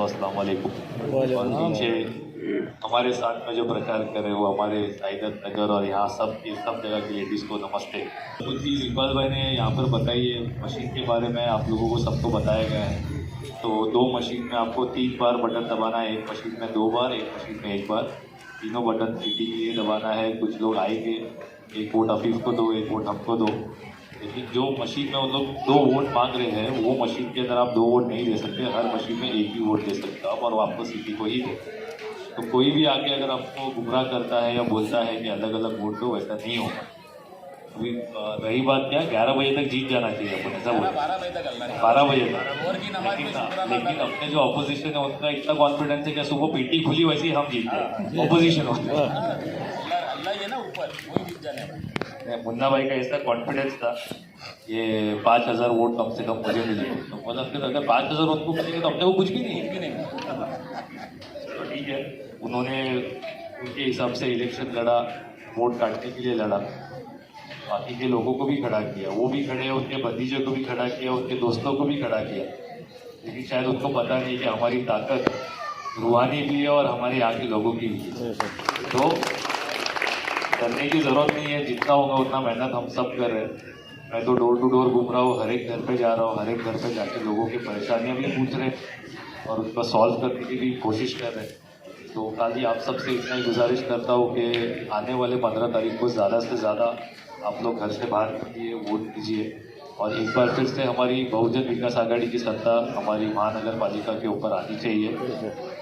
दोस्तों, अस्सलाम वालेकुम। और नीचे हमारे साथ में जो प्रचार कर रहे हो हमारे साइदत नगर और यहाँ सब ये सब जगह की लेडीज़ को नमस्ते। कुछ चीज़ इकबाल भाई ने यहाँ पर बताई है मशीन के बारे में, आप लोगों को सबको बताया गया है। तो 2 मशीन में आपको 3 बार बटन दबाना है, एक मशीन में 2 बार, एक मशीन में 1 बार, तीनों बटन सीटी के लिए दबाना है। कुछ लोग आएंगे, एक वोट हफीज़ को दो, एक वोट हमको दो, लेकिन जो मशीन में उन लोग 2 वोट मांग रहे हैं वो मशीन के अंदर आप 2 वोट नहीं दे सकते। हर मशीन में एक ही वोट दे सकते हो आप, और वो आपको सीटी को ही दे। तो कोई भी आके अगर आपको गुमराह करता है या बोलता है कि अलग अलग वोट दो, वैसा नहीं होगा। अभी रही बात क्या, 11 बजे तक जीत जाना चाहिए अपन, ऐसा बोला 12 बजे तक। लेकिन अपने जो अपोजिशन है उनका इतना कॉन्फिडेंस है कि सुबह पीटी खुली वैसे ही हम जीत गए, अपोजिशन होता है। मुन्ना भाई का ऐसा कॉन्फिडेंस था, ये 5000 वोट कम से कम मुझे मिले, तो मतलब फिर अगर 5000 उनको मिलेंगे तो अपने को कुछ भी नहीं। तो ठीक है, उन्होंने उनके हिसाब से इलेक्शन लड़ा, वोट काटने के लिए लड़ा, बाकी के लोगों को भी खड़ा किया, वो भी खड़े, उनके भतीजे को भी खड़ा किया, उनके दोस्तों को भी खड़ा किया। लेकिन शायद उनको पता नहीं कि हमारी ताकत रूहानी भी है और हमारे यहाँ के लोगों की भी है। तो करने की ज़रूरत नहीं है, जितना होगा उतना मेहनत हम सब कर रहे हैं। मैं तो डोर टू डोर घूम रहा हूँ, हर एक घर पे जा रहा हूँ, हर एक घर पे जाके लोगों की परेशानियाँ भी पूछ रहे हैं और उसका सॉल्व करने की भी कोशिश कर रहे हैं। तो खाली आप सबसे इतना ही गुजारिश करता हूँ कि आने वाले 15 तारीख को ज़्यादा से ज़्यादा आप लोग घर से बाहर निकलिए, वोट दीजिए, और एक बार फिर से हमारी बहुजन विकास आघाड़ी की सत्ता हमारी महानगर पालिका के ऊपर आनी चाहिए।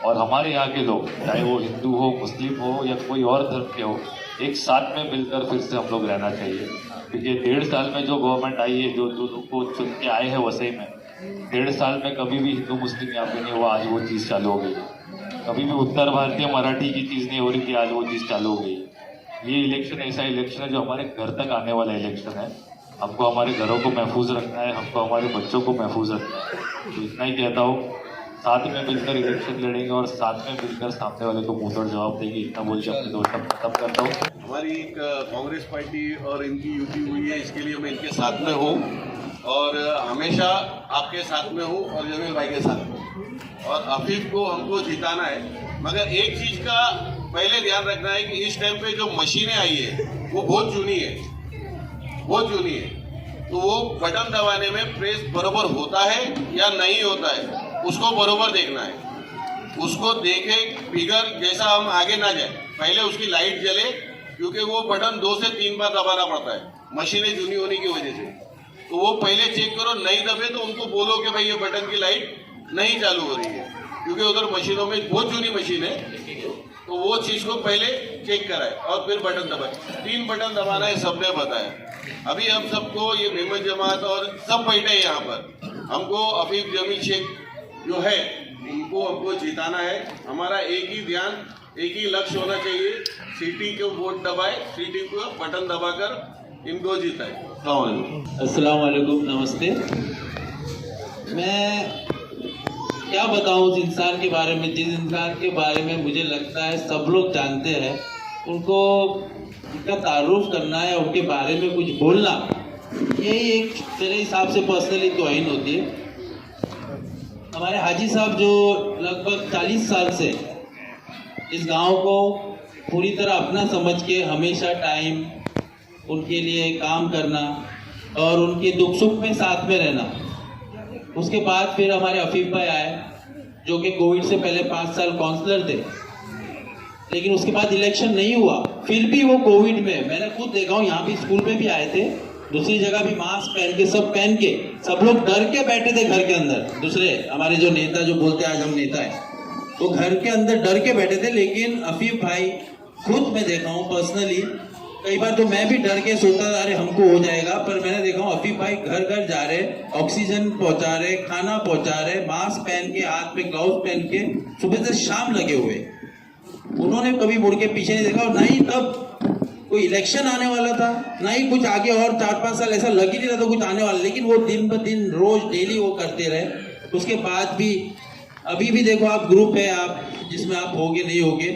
और हमारे यहाँ के लोग, चाहे वो हिंदू हो, मुस्लिम हो या कोई और धर्म के हो, एक साथ में मिलकर फिर से हम लोग रहना चाहिए। क्योंकि 1.5 साल में जो गवर्नमेंट आई है, जो लोगों को चुन के आए हैं वसई में, 1.5 साल में कभी भी हिंदू मुस्लिम यहाँ पे नहीं हुआ, आज वो चीज़ चालू हो गई। कभी भी उत्तर भारतीय मराठी की चीज़ नहीं हो रही थी, आज वो चीज़ चालू हो गई। ये इलेक्शन ऐसा इलेक्शन है जो हमारे घर तक आने वाला इलेक्शन है। हमको हमारे घरों को महफूज रखना है, हमको हमारे बच्चों को महफूज रखना है। तो इतना ही कहता हूँ, साथ में मिलकर इलेक्शन लड़ेंगे और साथ में मिलकर सामने वाले को मुंह तोड़ जवाब देंगे। इतना बोल के अपने दोस्त खत्म करता हूँ। हमारी एक कांग्रेस पार्टी और इनकी युति हुई है, इसके लिए मैं इनके साथ में हूँ और हमेशा आपके साथ में हूँ और जमील भाई के साथ में। और हफीज को हमको जिताना है, मगर एक चीज़ का पहले ध्यान रखना है कि इस टाइम पे जो मशीनें आई है वो बहुत चुनी है, बहुत चुनी है। तो वो बटन दबाने में प्रेस बरोबर होता है या नहीं होता है, उसको बरोबर देखना है। उसको देखे बिगर जैसा हम आगे ना जाए, पहले उसकी लाइट जले, क्योंकि वो बटन 2 से 3 बार दबाना पड़ता है मशीनें चुनी होने की वजह से। तो वो पहले चेक करो, नहीं दबे तो उनको बोलो कि भाई ये बटन की लाइट नहीं चालू हो रही है, क्योंकि उधर मशीनों में बहुत चुनी मशीन है। तो वो चीज को पहले चेक कराए और फिर बटन दबाए। 3 बटन दबाना है, सबने बताया। अभी हम सबको ये मेहमान जमात और सब बैठे हैं यहाँ पर, हमको हफीज जमील शेख जो है उनको हमको जिताना है। हमारा एक ही ध्यान, एक ही लक्ष्य होना चाहिए, सीटी को वोट दबाए, सीटी को बटन दबाकर इनको जिताए। अस्सलाम वालेकुम, नमस्ते। मैं क्या बताऊं उस इंसान के बारे में, जिस इंसान के बारे में मुझे लगता है सब लोग जानते हैं, उनको उनका तारुफ करना है, उनके बारे में कुछ बोलना, यही एक मेरे हिसाब से पर्सनली तौहीन होती है। हमारे हाजी साहब जो लगभग 40 साल से इस गांव को पूरी तरह अपना समझ के हमेशा टाइम उनके लिए काम करना और उनके दुख सुख में साथ में रहना। उसके बाद फिर हमारे हफीज भाई आए, जो कि कोविड से पहले 5 साल काउंसलर थे, लेकिन उसके बाद इलेक्शन नहीं हुआ। फिर भी वो कोविड में, मैंने खुद देखा हूँ, यहाँ भी स्कूल में भी आए थे, दूसरी जगह भी मास्क पहन के, सब पहन के, सब लोग डर के बैठे थे घर के अंदर। दूसरे हमारे जो नेता जो बोलते हैं आज हम नेता है, वो घर के अंदर डर के बैठे थे। लेकिन हफीज भाई खुद मैं देखा हूँ पर्सनली, कई बार तो मैं भी डर के सोचता था अरे हमको हो जाएगा, पर मैंने देखा हूँ हफीज भाई घर घर जा रहे, ऑक्सीजन पहुंचा रहे, खाना पहुंचा रहे, मास्क पहन के, हाथ में ग्लव्स पहन के, सुबह से शाम लगे हुए। उन्होंने कभी मुड़ के पीछे नहीं देखा, और ना ही तब कोई इलेक्शन आने वाला था, ना ही कुछ आगे और 4-5 साल ऐसा लग ही नहीं रहा था कुछ आने वाला। लेकिन वो दिन ब दिन रोज डेली वो करते रहे। उसके बाद भी अभी भी देखो आप, ग्रुप है आप जिसमें आप होगे नहीं होगे,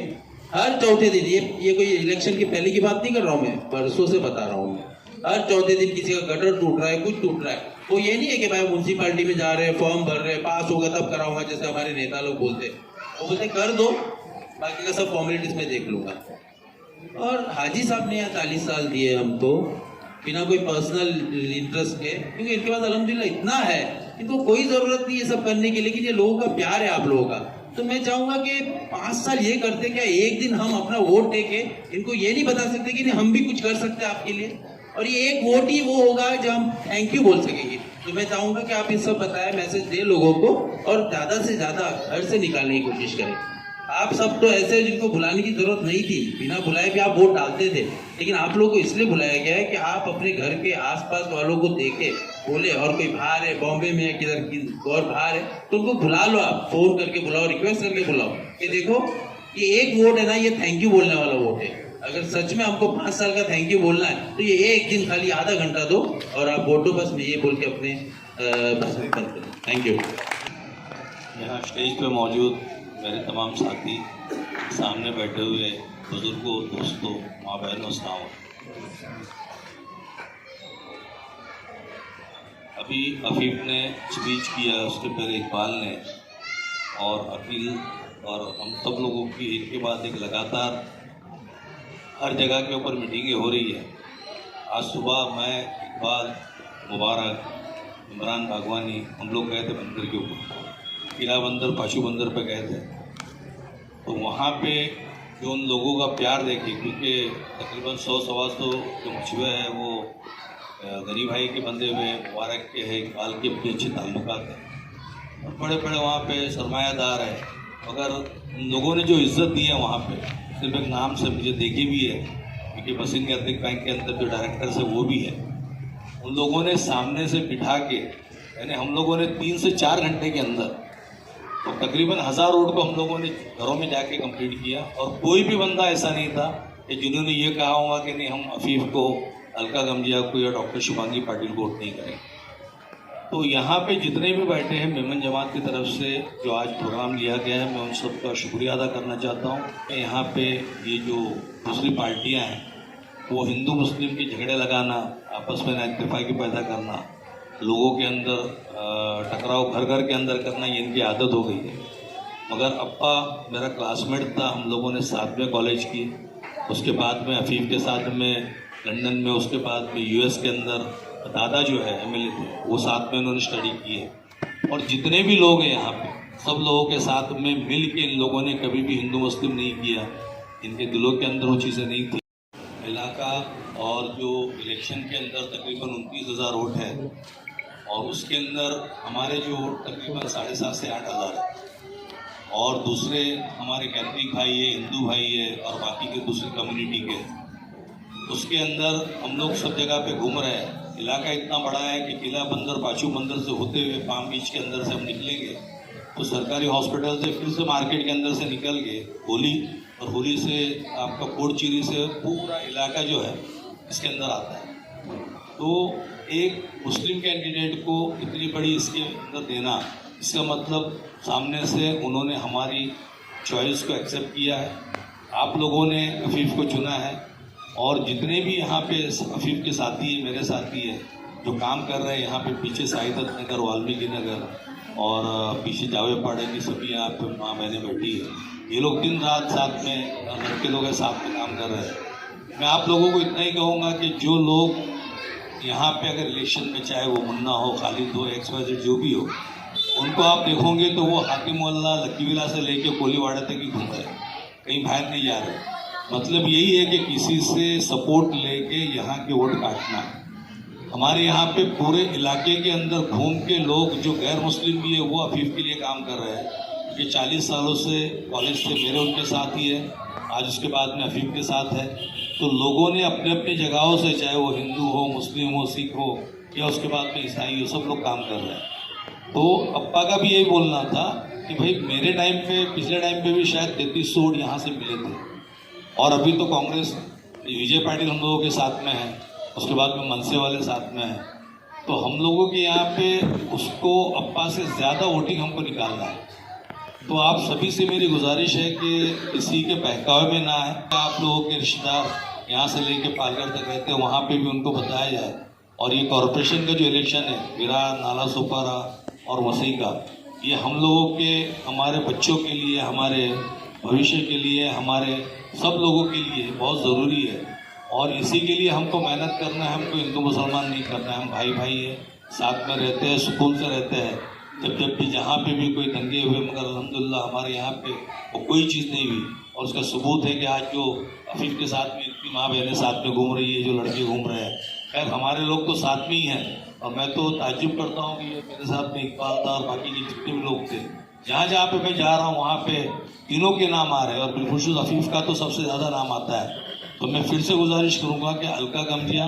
हर चौथे दिन, ये कोई इलेक्शन की पहले की बात नहीं कर रहा हूँ मैं, परसों से बता रहा हूँ मैं, हर चौथे दिन किसी का गटर टूट रहा है, कुछ टूट रहा है। वो ये नहीं है कि भाई म्यूनसिपालिटी में जा रहे हैं, फॉर्म भर रहे हैं, पास होगा तब कराऊंगा, जैसे हमारे नेता लोग बोलते हैं। वो बोलते कर दो, बाकी का सब फॉर्मेलिटीज में देख लूंगा। और हाजी साहब ने यहाँ 40 साल दिए हमको, बिना कोई पर्सनल इंटरेस्ट के, क्योंकि इनके पास अल्हम्दुलिल्लाह इतना है, इनको कोई जरूरत नहीं है सब करने की, लेकिन ये लोगों का प्यार है आप लोगों का। तो मैं चाहूंगा कि 5 साल ये करते, क्या एक दिन हम अपना वोट देके इनको ये नहीं बता सकते कि नहीं हम भी कुछ कर सकते हैं आपके लिए, और ये एक वोट ही वो होगा जब हम थैंक यू बोल सकेंगे। तो मैं चाहूंगा कि आप ये सब बताएं, मैसेज दे लोगों को, और ज्यादा से ज्यादा घर से निकालने की कोशिश करें। आप सब तो ऐसे जिनको बुलाने की जरूरत नहीं थी, बिना बुलाए भी आप वोट डालते थे, लेकिन आप लोगों को इसलिए बुलाया गया है कि आप अपने घर के आसपास वालों को देखे बोले, और कोई बाहर है बॉम्बे में है किधर और बाहर है, तो उनको बुला लो, आप फोन करके बुलाओ, रिक्वेस्ट करके बुलाओ कि देखो ये एक वोट है ना, ये थैंक यू बोलने वाला वोट है। अगर सच में हमको 5 साल का थैंक यू बोलना है तो ये एक दिन खाली आधा घंटा दो और आप वोटो बस में ये बोल के अपने बस में करते हैं। Thank you. यहाँ स्टेज पे मौजूद मेरे तमाम साथी, सामने बैठे हुए बुजुर्गों, दोस्तों, माँ बहनों, सलाम। अभी अफीफ ने स्पीच किया, उसके पहले इकबाल ने, और अकील और हम सब लोगों की एक के बाद एक लगातार हर जगह के ऊपर मीटिंगें हो रही है। आज सुबह मैं, इकबाल, मुबारक, इमरान बागवानी, हम लोग गए थे बंदर के ऊपर, किला बंदर, पाशु बंदर पे गए थे। तो वहाँ पे जो उन लोगों का प्यार देखे, क्योंकि तकरीबन 100-125 जो मछुए हैं वो गरीब भाई के बंदे हुए, मुबारक के हैं, इकबाल के भी अच्छे ताल्लुकात हैं, और बड़े बड़े वहाँ पे सरमायादार है। अगर उन लोगों ने जो इज़्ज़त दी है वहाँ पे, सिर्फ एक नाम से मुझे देखी भी है, क्योंकि बसिंग एथिक बैंक के अंदर जो डायरेक्टर है वो भी है। उन लोगों ने सामने से बिठा के, यानी हम लोगों ने 3 से 4 घंटे के अंदर तो तकरीबन 1000 रोड को हम लोगों ने घरों में जाके कंप्लीट किया, और कोई भी बंदा ऐसा नहीं था कि जिन्होंने ये कहा होगा कि नहीं हम अफीफ को, अलका गमजिया को या डॉक्टर शुभांगी पाटिल को वोट नहीं करें। तो यहाँ पे जितने भी बैठे हैं मेमन जमात की तरफ से जो आज प्रोग्राम लिया गया है, मैं उन सबका शुक्रिया अदा करना चाहता हूँ। यहाँ पे ये जो दूसरी पार्टियाँ हैं वो हिंदू मुस्लिम के झगड़े लगाना, आपस में नाइतफाकी पैदा करना, लोगों के अंदर टकराव घर घर के अंदर करना, ये इनकी आदत हो गई है। मगर अप्पा मेरा क्लासमेट था, हम लोगों ने साथ में कॉलेज की, उसके बाद में अफीफ के साथ में लंदन में, उसके बाद में यूएस के अंदर दादा जो है एमएलए थे, वो साथ में उन्होंने स्टडी की है। और जितने भी लोग हैं यहाँ पे, सब लोगों के साथ में मिल के इन लोगों ने कभी भी हिंदू मुस्लिम नहीं किया, इनके दिलों के अंदर वो चीज़ें नहीं थी। इलाका और जो इलेक्शन के अंदर तकरीबन 29,000 वोट है, और उसके अंदर हमारे जो वोट तकरीबन 7,500 से 8,000 है, और दूसरे हमारे कैथलिक भाई है, हिंदू भाई है, और बाकी के दूसरी कम्युनिटी के, उसके अंदर हम लोग सब जगह पे घूम रहे हैं। इलाका इतना बड़ा है कि किला बंदर, पाचू बंदर से होते हुए पाम बीच के अंदर से हम निकलेंगे तो सरकारी हॉस्पिटल से फिर से मार्केट के अंदर से निकल के होली, और होली से आपका कोटचीरी से पूरा इलाका जो है इसके अंदर आता है। तो एक मुस्लिम कैंडिडेट को इतनी बड़ी इसके अंदर देना, इसका मतलब सामने से उन्होंने हमारी चॉइस को एक्सेप्ट किया है, आप लोगों ने अफीफ को चुना है। और जितने भी यहाँ पे अफीफ के साथी है, मेरे साथी है, जो काम कर रहे हैं यहाँ पे, पीछे साइदत नगर, वाल्मीकि नगर, और पीछे जावे पाड़े की सभी यहाँ पे माँ बहनें बैठी है, ये लोग दिन रात साथ में, लड़के लोग हैं साथ में काम कर रहे हैं। मैं आप लोगों को इतना ही कहूँगा कि जो लोग यहाँ पे अगर इलेक्शन में, चाहे वो मुन्ना हो, खालिद हो, XYZ जो भी हो, उनको आप देखोगे तो वो हाकिम मोहल्ला, लक्की विला से लेके कोलीवाड़ा तक ही घूम रहे हैं, कहीं बाहर नहीं जा रहे। मतलब यही है कि किसी से सपोर्ट लेके यहाँ के वोट काटना। हमारे यहाँ पे पूरे इलाके के अंदर घूम के लोग जो गैर मुस्लिम भी है वो अफीफ के लिए काम कर रहे हैं। ये 40 सालों से कॉलेज से मेरे उनके साथ ही है, आज उसके बाद में अफीफ के साथ है। तो लोगों ने अपने अपनी जगहों से, चाहे वो हिंदू हो, मुस्लिम हो, सिख हो, या उसके बाद में ईसाई हो, सब लोग काम कर रहे हैं। तो अप्पा का भी यही बोलना था कि भाई मेरे टाइम पे, पिछले टाइम पे भी शायद 33 वोट यहाँ से मिले थे, और अभी तो कांग्रेस, विजय पाटिल हम लोगों के साथ में है, उसके बाद में मनसे वाले साथ में हैं। तो हम लोगों के यहाँ पे उसको अप्पा से ज़्यादा वोटिंग हमको निकालना है। तो आप सभी से मेरी गुजारिश है कि किसी के बहकावे में ना आए। आप लोगों के रिश्तेदार यहाँ से लेके पालघर तक रहते हैं, वहाँ पे भी उनको बताया जाए। और ये कॉरपोरेशन का जो इलेक्शन है विरार, नाला सोपारा और वसई का, ये हम लोगों के, हमारे बच्चों के लिए, हमारे भविष्य के लिए, हमारे सब लोगों के लिए बहुत ज़रूरी है। और इसी के लिए हमको मेहनत करना है, हमको हिंदू मुसलमान नहीं करना है, हम भाई भाई हैं, साथ में रहते हैं, सुकून से रहते हैं। जब भी जहाँ पे भी कोई दंगे हुए, मगर अल्हम्दुलिल्लाह हमारे यहाँ पे वो कोई चीज़ नहीं हुई। और उसका सबूत है कि आज जो अफीफ के साथ में इतनी माँ बहनें साथ में घूम रही है, जो लड़के घूम रहे हैं, खैर हमारे लोग तो साथ में ही हैं। और मैं तो ताज्जुब करता हूँ कि ये मेरे साथ में इकबाल था और बाकी के जितने भी लोग थे, जहाँ जहाँ पे मैं जा रहा हूँ वहाँ पे तीनों के नाम आ रहे हैं और बिलखुसूस अफीफ का तो सबसे ज़्यादा नाम आता है। तो मैं फिर से गुजारिश करूँगा कि अलका गमजिया,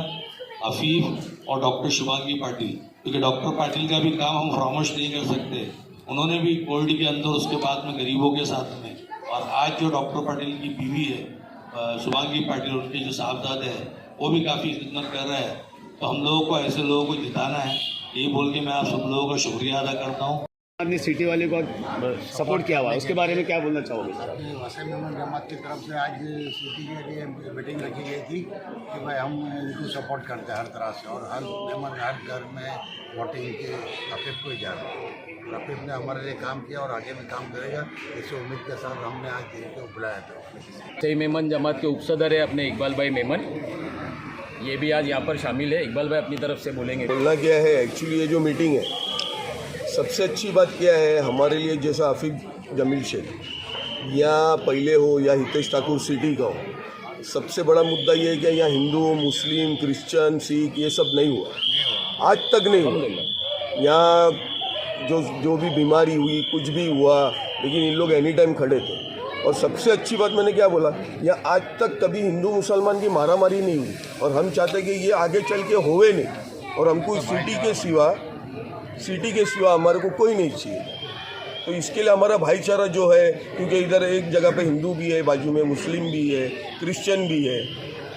अफीफ और डॉक्टर शुभांगी पाटिल, क्योंकि डॉक्टर पाटिल का भी काम हम फरामोश नहीं कर सकते। उन्होंने भी कोविड के अंदर, उसके बाद में गरीबों के साथ में, और आज जो डॉक्टर पाटिल की बीवी है शुभांगी पाटिल, उनके जो साहबजादे हैं, वो भी काफ़ी खिदमत कर रहे हैं। तो हम लोगों को, ऐसे लोगों को जिताना है, यही बोल के मैं आप सब लोगों का शुक्रिया अदा करता हूँ। आपने सिटी वाले को सपोर्ट किया हुआ, उसके बारे में क्या बोलना चाहोगे? वसई मेमन जमात की तरफ से आज सिटी के लिए मीटिंग रखी गई थी कि भाई हम इनको सपोर्ट करते हैं हर तरह से, और हर मेमन हर घर में वोटिंग के अफीफ को ही जा रहे हैं। अफीफ ने हमारे लिए काम किया और आगे भी काम करेगा, इस उम्मीद के साथ हमने आज इनको बुलाया था। वसई मेमन जमात के उपसदर है अपने इकबाल भाई मेमन, ये भी आज यहाँ पर शामिल है। इकबाल भाई अपनी तरफ से बोलेंगे। बोलना क्या है, एक्चुअली ये जो मीटिंग है, सबसे अच्छी बात क्या है हमारे लिए, जैसा हफीज जमील शेख या पहले हो या हितेश ठाकुर सिटी का हो, सबसे बड़ा मुद्दा ये है कि यहाँ हिंदू, मुस्लिम, क्रिश्चियन, सिख ये सब नहीं हुआ, आज तक नहीं हुआ। यहाँ जो भी बीमारी हुई, कुछ भी हुआ, लेकिन इन लोग एनी टाइम खड़े थे। और सबसे अच्छी बात मैंने क्या बोला, यहाँ आज तक कभी हिंदू मुसलमान की मारामारी नहीं हुई, और हम चाहते कि ये आगे चल के होवे नहीं। और हमको इस सिटी के सिवा हमारे को कोई नहीं चाहिए। तो इसके लिए हमारा भाईचारा जो है, क्योंकि इधर एक जगह पे हिंदू भी है, बाजू में मुस्लिम भी है, क्रिश्चियन भी है,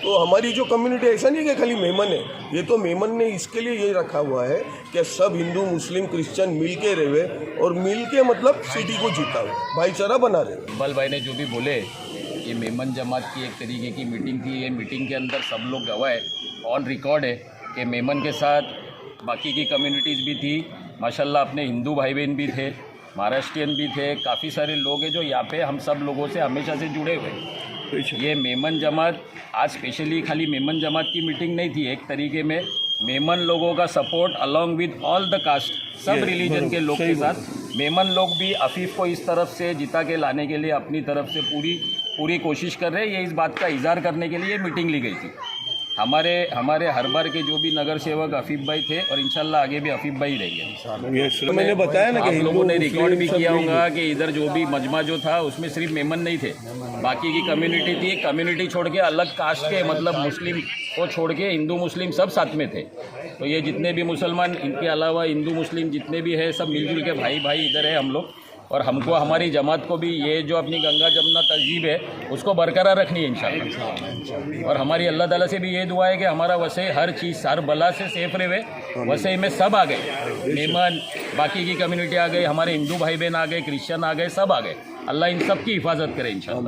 तो हमारी जो कम्युनिटी ऐसा नहीं है कि खाली मेमन है, ये तो मेमन ने इसके लिए ये रखा हुआ है कि सब हिंदू, मुस्लिम, क्रिश्चियन मिल के रहे, और मिल के मतलब सिटी को जीता हुआ भाईचारा बना रहे। इकबाल भाई ने जो भी बोले, ये मेमन जमात की एक तरीके की मीटिंग थी। ये मीटिंग के अंदर सब लोग गवाह है, ऑन रिकॉर्ड है कि मेमन के साथ बाकी की कम्युनिटीज़ भी थी, माशाल्लाह अपने हिंदू भाई बहन भी थे, महाराष्ट्रियन भी थे, काफ़ी सारे लोग हैं जो यहाँ पे हम सब लोगों से हमेशा से जुड़े हुए। ये मेमन जमात आज स्पेशली खाली मेमन जमात की मीटिंग नहीं थी, एक तरीके में मेमन लोगों का support along with all the caste, सब रिलीजन के लोग के साथ मेमन लोग भी अफीफ को इस तरफ से जिता के लाने के लिए अपनी तरफ से पूरी कोशिश कर रहे हैं। ये इस बात का इजहार करने के लिए मीटिंग ली गई थी। हमारे हर बार के जो भी नगर सेवक अफीफ भाई थे, और इंशाल्लाह आगे भी अफीफ भाई रहेंगे। मैंने बताया ना कि आप लोगों ने रिकॉर्ड भी किया होगा कि इधर जो भी मजमा जो था उसमें सिर्फ मेमन नहीं थे, बाकी की कम्युनिटी थी। कम्युनिटी छोड़ के अलग कास्ट के, मतलब मुस्लिम को छोड़ के हिंदू मुस्लिम सब साथ में थे। तो ये जितने भी मुसलमान, इनके अलावा हिंदू मुस्लिम जितने भी है, सब मिलजुल के भाई भाई इधर है हम लोग। और हमको, हमारी जमात को भी ये जो अपनी गंगा जमुना तहजीब है उसको बरकरार रखनी है इंशाल्लाह। और हमारी अल्लाह ताला से भी ये दुआ है कि हमारा वसई हर चीज़, हर बला से सेफ रहे। वसई में सब आ गए, मेमन, बाकी की कम्युनिटी आ गई, हमारे हिंदू भाई बहन आ गए, क्रिश्चियन आ गए, सब आ गए। अल्लाह इन सब की हिफाजत करे इंशाल्लाह।